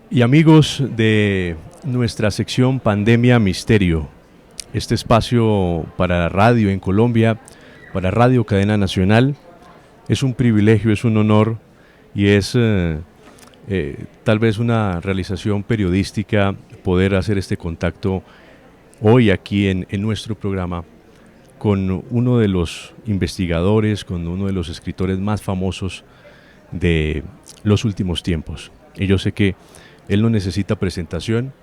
Y amigos de nuestra sección Pandemia Misterio, este espacio para la radio en Colombia, para Radio Cadena Nacional, es un privilegio, es un honor y es tal vez una realización periodística poder hacer este contacto hoy aquí en nuestro programa con uno de los investigadores, con uno de los escritores más famosos de los últimos tiempos. Y yo sé que él no necesita presentación,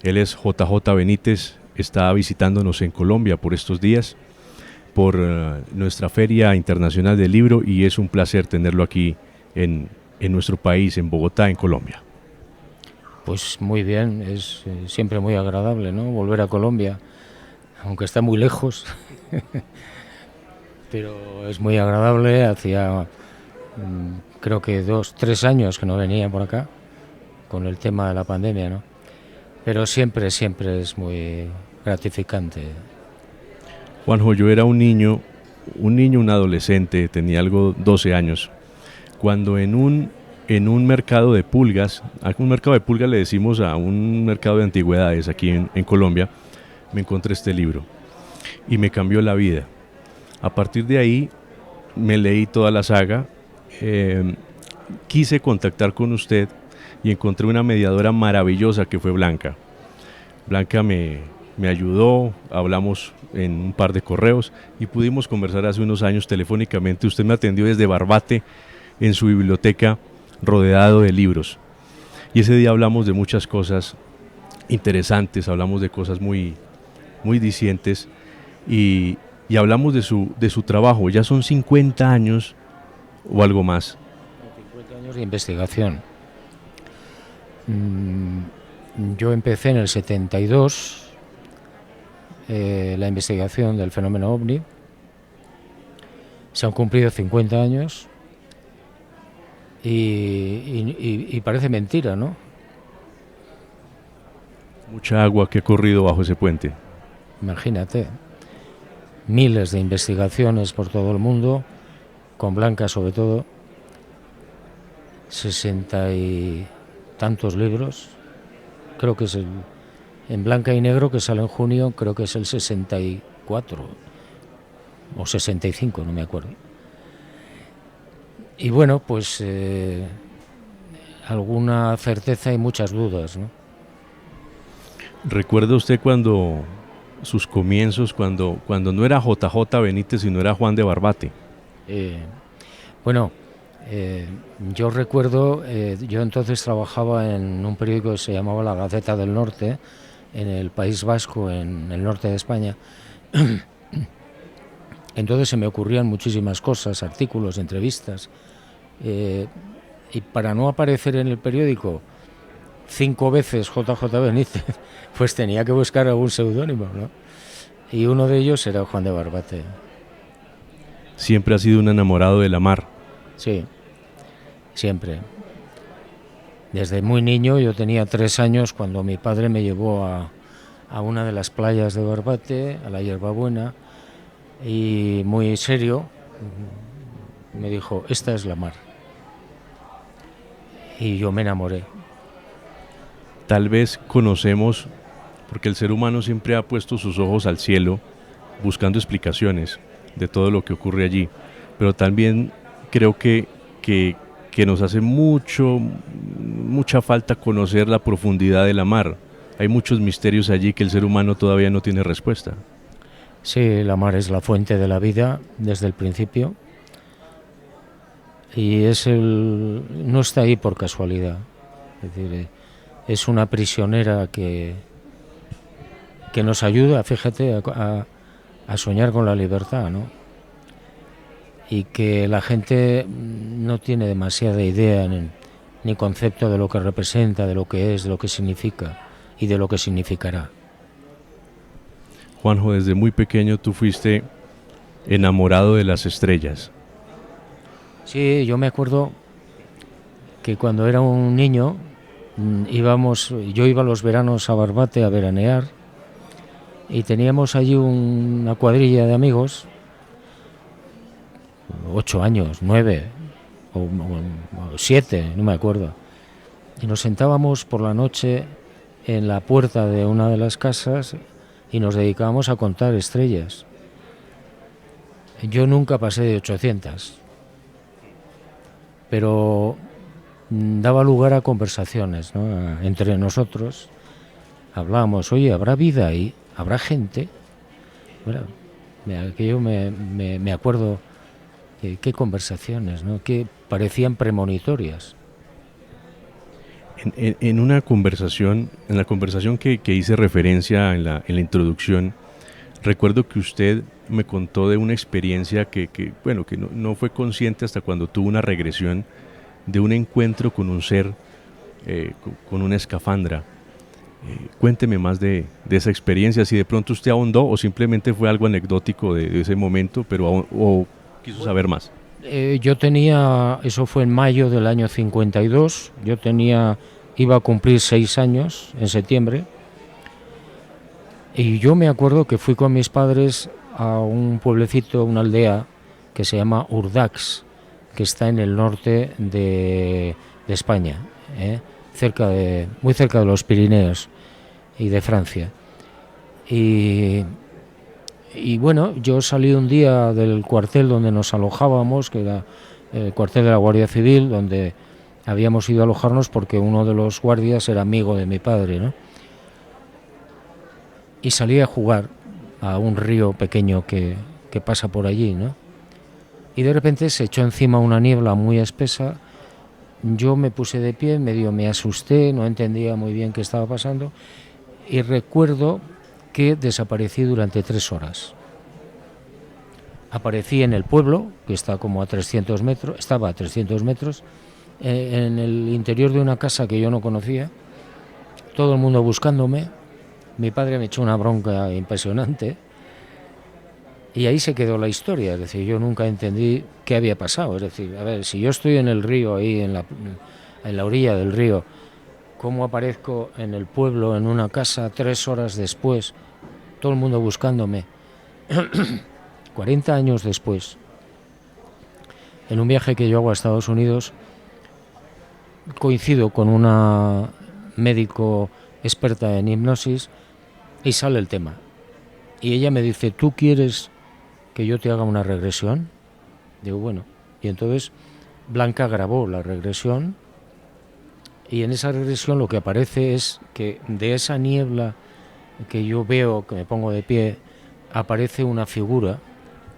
él es JJ Benítez, está visitándonos en Colombia por estos días, por nuestra Feria Internacional del Libro, y es un placer tenerlo aquí en nuestro país, en Bogotá, en Colombia. Pues muy bien, es siempre muy agradable, ¿no?, volver a Colombia, aunque está muy lejos, pero es muy agradable. Hacía creo que 2-3 años que no venía por acá con el tema de la pandemia, ¿no? Pero siempre es muy gratificante. Juanjo, yo era un niño, un adolescente, tenía algo 12 años, cuando en un mercado de pulgas, a un mercado de pulgas le decimos a un mercado de antigüedades aquí en Colombia, me encontré este libro y me cambió la vida. A partir de ahí me leí toda la saga, quise contactar con usted y encontré una mediadora maravillosa que fue Blanca. Blanca me ayudó, hablamos en un par de correos y pudimos conversar hace unos años telefónicamente. Usted me atendió desde Barbate en su biblioteca, rodeado de libros. Y ese día hablamos de muchas cosas interesantes, hablamos de cosas muy, muy discientes y hablamos de su trabajo. Ya son 50 años o algo más. 50 años de investigación. Yo empecé en el 72 la investigación del fenómeno OVNI. Se han cumplido 50 años y parece mentira, ¿no? Mucha agua que ha corrido bajo ese puente. Imagínate, miles de investigaciones por todo el mundo, con Blanca sobre todo, 60 y tantos libros. Creo que es en Blanca y Negro, que sale en junio, creo que es el 64 o 65, no me acuerdo. Y bueno, pues alguna certeza y muchas dudas, ¿no? ¿Recuerda usted cuando sus comienzos, cuando no era JJ Benítez, sino era Juan de Barbate? Bueno, yo recuerdo, yo entonces trabajaba en un periódico que se llamaba La Gaceta del Norte, en el País Vasco, en el norte de España. Entonces se me ocurrían muchísimas cosas, artículos, entrevistas, y para no aparecer en el periódico 5 veces JJ Benítez, pues tenía que buscar algún seudónimo, ¿no? Y uno de ellos era Juan de Barbate. Siempre ha sido un enamorado de la mar. Sí, siempre. Desde muy niño, yo tenía 3 años cuando mi padre me llevó a una de las playas de Barbate, a la Hierbabuena, y muy serio me dijo: esta es la mar. Y yo me enamoré. Tal vez conocemos, porque el ser humano siempre ha puesto sus ojos al cielo buscando explicaciones de todo lo que ocurre allí, pero también creo que nos hace mucha falta conocer la profundidad de la mar. Hay muchos misterios allí que el ser humano todavía no tiene respuesta. Sí, la mar es la fuente de la vida desde el principio y no está ahí por casualidad. Es decir, es una prisionera que nos ayuda, fíjate, a soñar con la libertad, ¿no? Y que la gente no tiene demasiada idea ni concepto de lo que representa, de lo que es, de lo que significa y de lo que significará. Juanjo, desde muy pequeño tú fuiste enamorado de las estrellas. Sí, yo me acuerdo que cuando era un niño yo iba los veranos a Barbate a veranear y teníamos allí una cuadrilla de amigos, 8 años, 9 o 7, no me acuerdo. Y nos sentábamos por la noche en la puerta de una de las casas y nos dedicábamos a contar estrellas. Yo nunca pasé de 800, pero daba lugar a conversaciones, ¿no? Entre nosotros hablábamos, oye, ¿habrá vida ahí? ¿Habrá gente? Bueno, aquello me acuerdo, qué conversaciones, ¿no? Que parecían premonitorias. En una conversación, en la conversación que hice referencia en la introducción, recuerdo que usted me contó de una experiencia que no fue consciente hasta cuando tuvo una regresión de un encuentro con un ser, con una escafandra. Cuénteme más de esa experiencia, si de pronto usted ahondó o simplemente fue algo anecdótico de ese momento, pero o quiso saber más. Yo tenía, eso fue en mayo del año 52, iba a cumplir 6 años en septiembre, y yo me acuerdo que fui con mis padres a un pueblecito, una aldea que se llama Urdax, que está en el norte de España, muy cerca de los Pirineos y de Francia. Y bueno, yo salí un día del cuartel donde nos alojábamos, que era el cuartel de la Guardia Civil, donde habíamos ido a alojarnos porque uno de los guardias era amigo de mi padre, ¿no? Y salí a jugar a un río pequeño que pasa por allí, ¿no? Y de repente se echó encima una niebla muy espesa. Yo me puse de pie, medio me asusté, no entendía muy bien qué estaba pasando, y recuerdo que desaparecí durante 3 horas. Aparecí en el pueblo, que está como a 300 metros, estaba a 300 metros, en el interior de una casa que yo no conocía, todo el mundo buscándome. Mi padre me echó una bronca impresionante y ahí se quedó la historia. Es decir, yo nunca entendí qué había pasado. Es decir, a ver, si yo estoy en el río, ahí en la orilla del río, ¿cómo aparezco en el pueblo, en una casa, 3 horas después, todo el mundo buscándome? 40 años después, en un viaje que yo hago a Estados Unidos, coincido con una médico experta en hipnosis y sale el tema. Y ella me dice, ¿tú quieres que yo te haga una regresión? Digo, bueno. Y entonces Blanca grabó la regresión, y en esa regresión lo que aparece es que de esa niebla que yo veo, que me pongo de pie, aparece una figura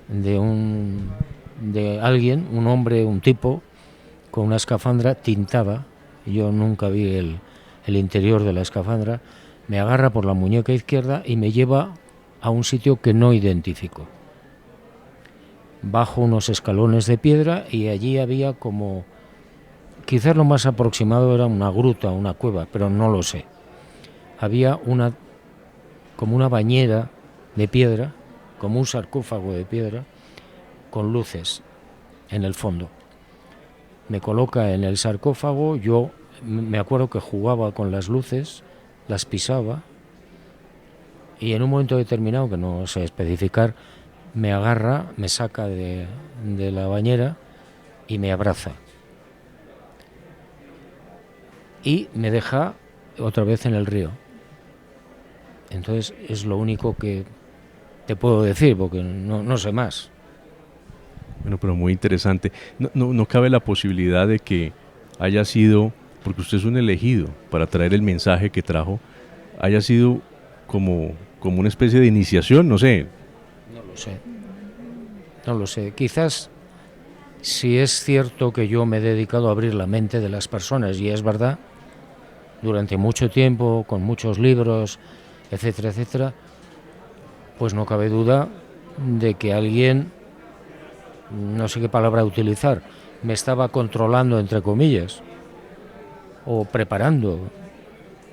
de alguien, un hombre, un tipo, con una escafandra tintada. Yo nunca vi el interior de la escafandra. Me agarra por la muñeca izquierda y me lleva a un sitio que no identifico. Bajo unos escalones de piedra y allí había como, quizás lo más aproximado era una gruta, una cueva, pero no lo sé. Había como una bañera de piedra, como un sarcófago de piedra, con luces en el fondo. Me coloca en el sarcófago, yo me acuerdo que jugaba con las luces, las pisaba, y en un momento determinado, que no sé especificar, me agarra, me saca de la bañera y me abraza. Y me deja otra vez en el río. Entonces es lo único que te puedo decir, porque no sé más. Bueno, pero muy interesante. No cabe la posibilidad de que haya sido, porque usted es un elegido para traer el mensaje que trajo, haya sido como una especie de iniciación, no sé. No lo sé. Quizás, si es cierto que yo me he dedicado a abrir la mente de las personas, y es verdad, durante mucho tiempo, con muchos libros, etcétera, etcétera, pues no cabe duda de que alguien, no sé qué palabra utilizar, me estaba controlando, entre comillas, o preparando.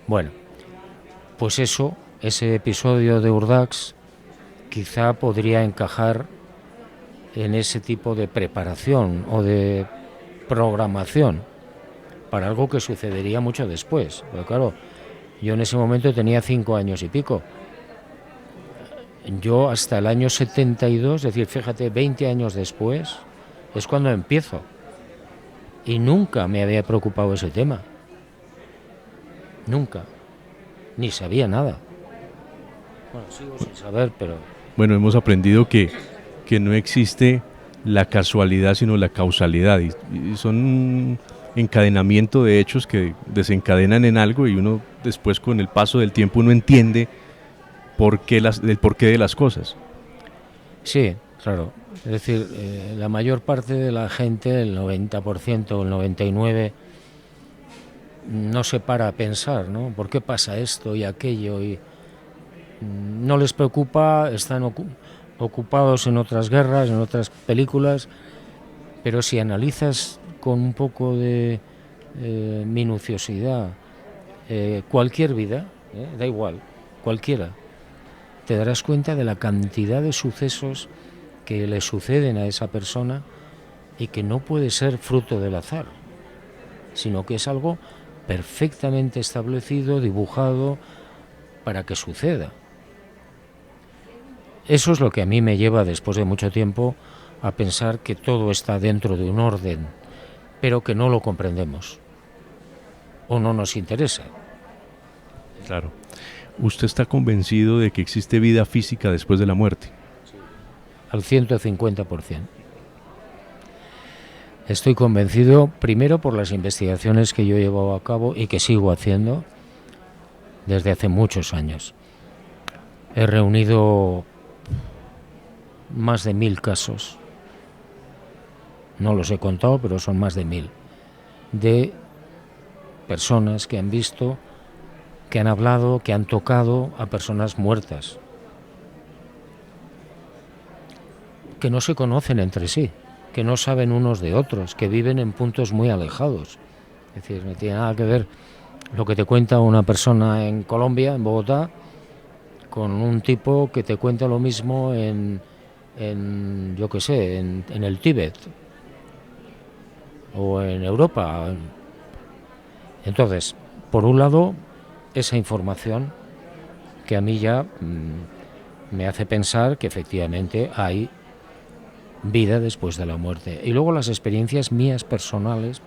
Bueno, pues ese episodio de Urdax quizá podría encajar en ese tipo de preparación o de programación para algo que sucedería mucho después. Pero claro, yo en ese momento tenía 5 años y pico. Yo hasta el año 72, es decir, fíjate, 20 años después, es cuando empiezo. Y nunca me había preocupado ese tema. Nunca. Ni sabía nada. Bueno, sigo sin saber, pero... Bueno, hemos aprendido que no existe la casualidad, sino la causalidad. Y son un encadenamiento de hechos que desencadenan en algo y uno después, con el paso del tiempo, uno entiende el porqué de las cosas. Sí, claro. Es decir, la mayor parte de la gente, el 90% o el 99%, no se para a pensar, ¿no? ¿Por qué pasa esto y aquello? Y no les preocupa, están ocupados en otras guerras, en otras películas, pero si analizas con un poco de minuciosidad cualquier vida, da igual, cualquiera, te darás cuenta de la cantidad de sucesos que le suceden a esa persona y que no puede ser fruto del azar, sino que es algo perfectamente establecido, dibujado para que suceda. Eso es lo que a mí me lleva, después de mucho tiempo, a pensar que todo está dentro de un orden, pero que no lo comprendemos o no nos interesa. Claro. ¿Usted está convencido de que existe vida física después de la muerte? Al 150%. Estoy convencido, primero, por las investigaciones que yo he llevado a cabo y que sigo haciendo desde hace muchos años. He reunido más de 1000 casos, no los he contado, pero son más de 1000, de personas que han visto, que han hablado, que han tocado a personas muertas, que no se conocen entre sí, que no saben unos de otros, que viven en puntos muy alejados. Es decir, no tiene nada que ver lo que te cuenta una persona en Colombia, en Bogotá, con un tipo que te cuenta lo mismo en yo qué sé, en el Tíbet o en Europa. Entonces, por un lado, esa información que a mí ya me hace pensar que efectivamente hay vida después de la muerte. Y luego las experiencias mías personales,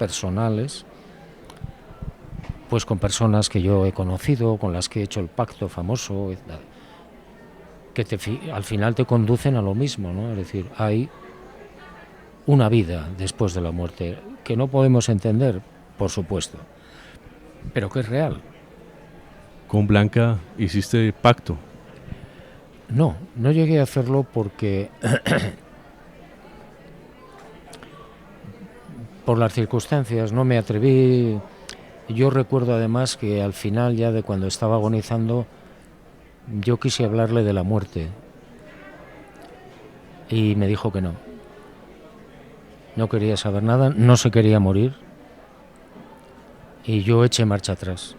pues con personas que yo he conocido, con las que he hecho el pacto famoso, que al final te conducen a lo mismo, ¿no? Es decir, hay una vida después de la muerte que no podemos entender, por supuesto, pero que es real. ¿Con Blanca hiciste pacto? No llegué a hacerlo porque por las circunstancias no me atreví. Yo recuerdo además que al final, ya de cuando estaba agonizando, yo quise hablarle de la muerte y me dijo que no. No quería saber nada, no se quería morir y yo eché marcha atrás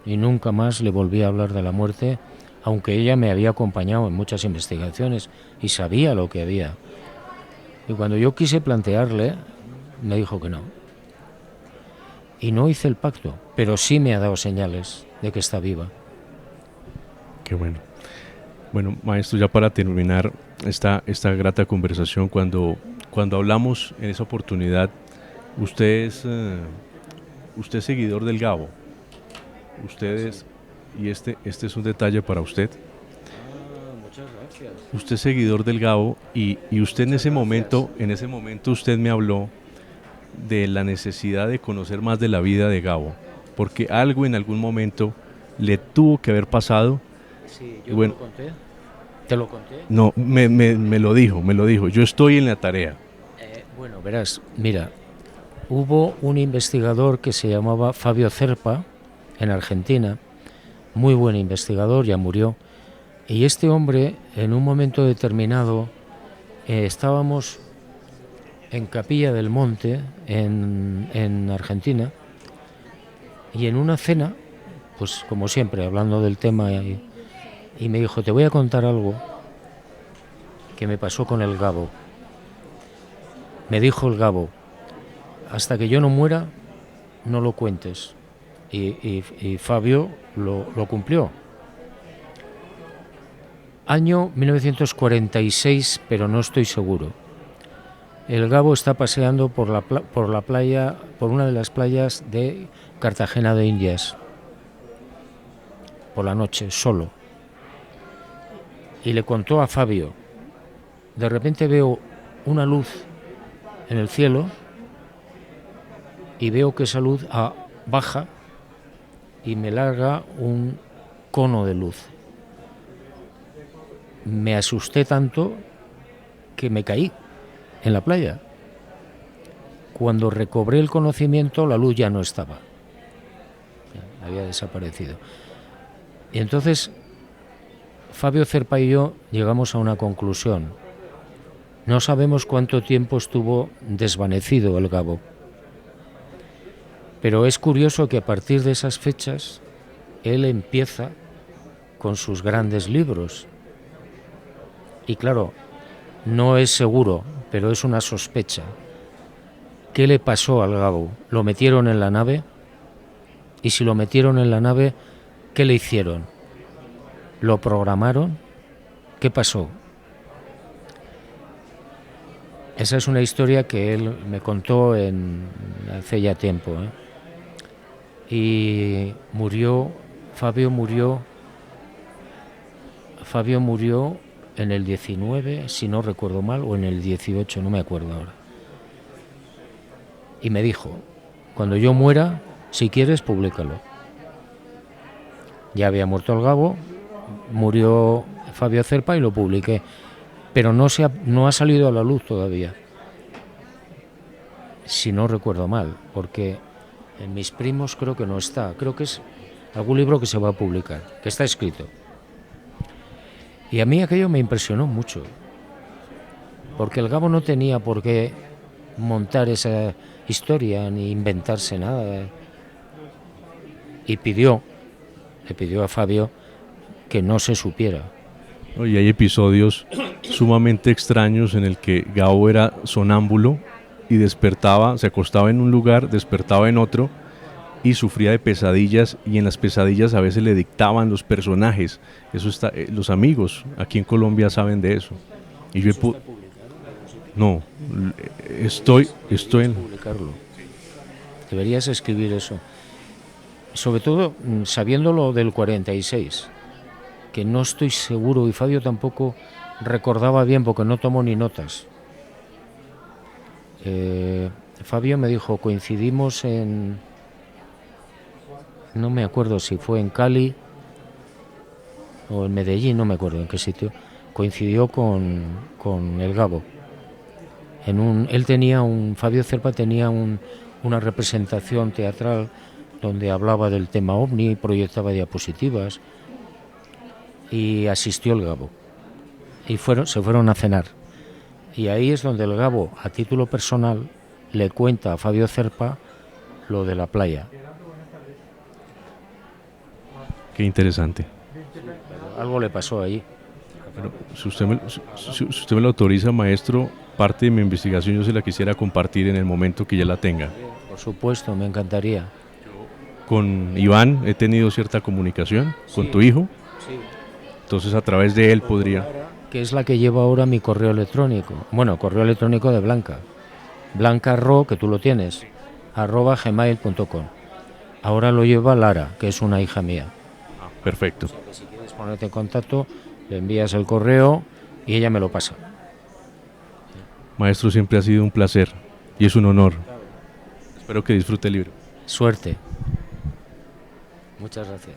y nunca más le volví a hablar de la muerte, aunque ella me había acompañado en muchas investigaciones y sabía lo que había. Y cuando yo quise plantearle, me dijo que no. Y no hice el pacto, pero sí me ha dado señales de que está viva. Qué bueno. Bueno, maestro, ya para terminar esta grata conversación, cuando hablamos en esa oportunidad, usted es seguidor del Gabo. Ustedes, y este es un detalle para usted. Muchas gracias. Usted es seguidor del Gabo y usted en ese momento usted me habló de la necesidad de conocer más de la vida de Gabo, porque algo en algún momento le tuvo que haber pasado. Sí, yo bueno, te lo conté. ¿Te lo conté? No, me lo dijo. Yo estoy en la tarea. Bueno, verás, mira, hubo un investigador que se llamaba Fabio Zerpa en Argentina, muy buen investigador, ya murió, y este hombre, en un momento determinado, estábamos en Capilla del Monte, en Argentina, y en una cena, pues como siempre, hablando del tema, y me dijo, te voy a contar algo que me pasó con el Gabo. Me dijo el Gabo, hasta que yo no muera, no lo cuentes. Y Fabio lo cumplió. Año 1946, pero no estoy seguro. el Gabo está paseando por la playa, por una de las playas de Cartagena de Indias, por la noche, solo. Y le contó a Fabio: de repente veo una luz en el cielo y veo que esa luz baja y me larga un cono de luz. Me asusté tanto que me caí en la playa. Cuando recobré el conocimiento, la luz ya no estaba, había desaparecido. Y entonces Fabio Cerpa y yo llegamos a una conclusión: no sabemos cuánto tiempo estuvo desvanecido el Gabo, pero es curioso que a partir de esas fechas él empieza con sus grandes libros. Y claro, no es seguro, pero es una sospecha. ¿Qué le pasó al Gabo? ¿Lo metieron en la nave? Y si lo metieron en la nave, ¿qué le hicieron? ¿Lo programaron? ¿Qué pasó? Esa es una historia que él me contó hace ya tiempo, ¿eh? Y Fabio murió en el 19, si no recuerdo mal, o en el 18, no me acuerdo ahora. Y me dijo: cuando yo muera, si quieres, públicalo. Ya había muerto el Gabo, murió Fabio Cerpa y lo publiqué, pero no ha salido a la luz todavía, si no recuerdo mal, porque en Mis Primos creo que no está, creo que es algún libro que se va a publicar, que está escrito. Y a mí aquello me impresionó mucho, porque el Gabo no tenía por qué montar esa historia ni inventarse nada, y le pidió a Fabio que no se supiera. Y hay episodios sumamente extraños en el que Gabo era sonámbulo y despertaba, se acostaba en un lugar, despertaba en otro y sufría de pesadillas, y en las pesadillas a veces le dictaban los personajes. Eso está, los amigos aquí en Colombia saben de eso. Y yo no, estoy en publicarlo. Deberías escribir eso. Sobre todo sabiendo lo del 46, que no estoy seguro, y Fabio tampoco recordaba bien porque no tomó ni notas. Fabio me dijo, coincidimos no me acuerdo si fue en Cali o en Medellín, no me acuerdo en qué sitio, coincidió con el Gabo. Fabio Cerpa tenía una representación teatral donde hablaba del tema OVNI, proyectaba diapositivas, y asistió el Gabo. Y se fueron a cenar. Y ahí es donde el Gabo, a título personal, le cuenta a Fabio Cerpa lo de la playa. Qué interesante. Algo le pasó ahí. Bueno, si usted me lo autoriza, maestro, parte de mi investigación yo se la quisiera compartir en el momento que ya la tenga. Por supuesto, me encantaría. Con Iván he tenido cierta comunicación, con tu hijo. Sí. Entonces a través de él podría... Que es la que lleva ahora mi correo electrónico. Bueno, correo electrónico de Blanca. Blanca.ro, que tú lo tienes, @gmail.com. Ahora lo lleva Lara, que es una hija mía. Perfecto. O sea, que si quieres ponerte en contacto, le envías el correo y ella me lo pasa. Maestro, siempre ha sido un placer y es un honor. Espero que disfrute el libro. Suerte. Muchas gracias.